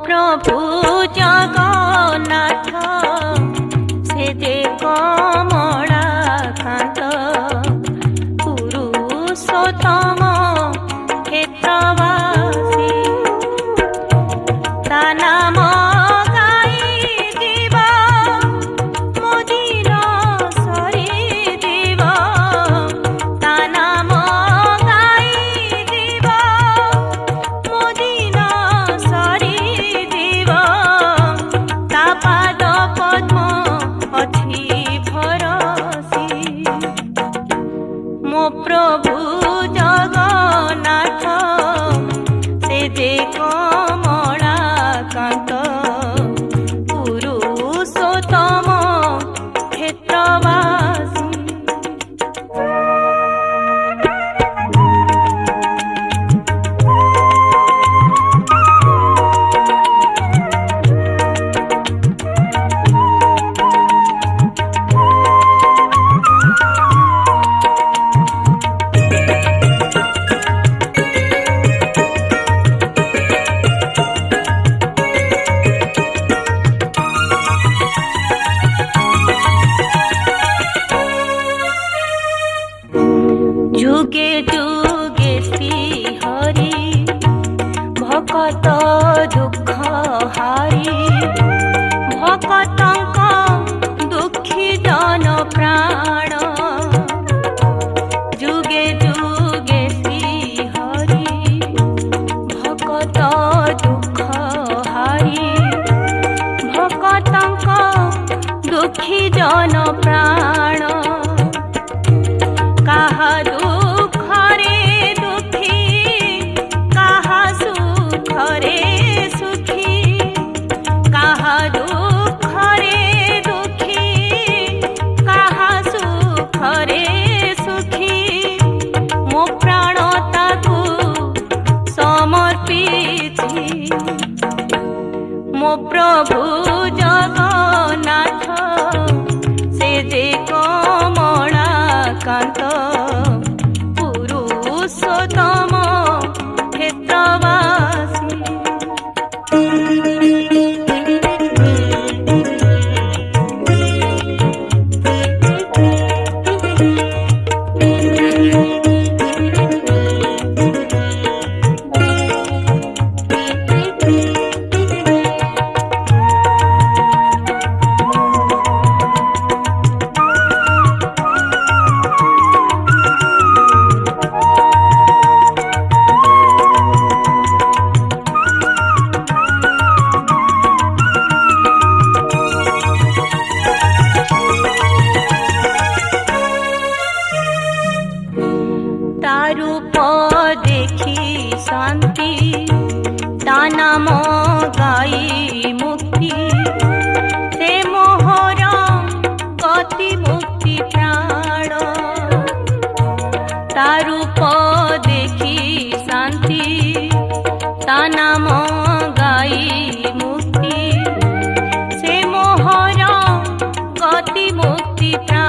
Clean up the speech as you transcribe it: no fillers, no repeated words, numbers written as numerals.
প্রভু জগন্নাথ সে যে কমলাকান্ত পুরুষোত্তম ক্ষেত্রবাসী তা নাম গাই দিব মোদিন সরি দিব তা নাম গাই দিব মোদিন সরি দিব তা পাদ পদ্ম অছি ভরসি মো প্রভু জগন্নাথ সে যে কমলাকান্ত পুরুষোত্তম ক্ষেত্রবাসী যুগে যুগে শ্রী হরি ভকত দুঃখ হারি ভকতঙ্ক দুঃখী জন প্রাণ যুগে যুগে শ্রী হরি ভকত দুঃখ হারি ভকতঙ্ক দুঃখী জন প্রাণ কাহা দুঃখরে দুঃখী কাহা সুখরে সুখী কাহা দুঃখরে দুঃখী কাহা সুখরে সুখী মো প্রাণ তাকু সমর্পিছি মো প্রভু জগন্নাথ সে যে কমলাকান্ত পুরুষোত্তম ক্ষেত্রবাসী তারূপ দেখি শান্তি তা নাম গাই মুক্তি সে মোহর গতি মুক্তি প্রাণ তারূপ দেখি শান্তি তা নাম গাই মুক্তি সে মোহর গতি মুক্তি প্রাণ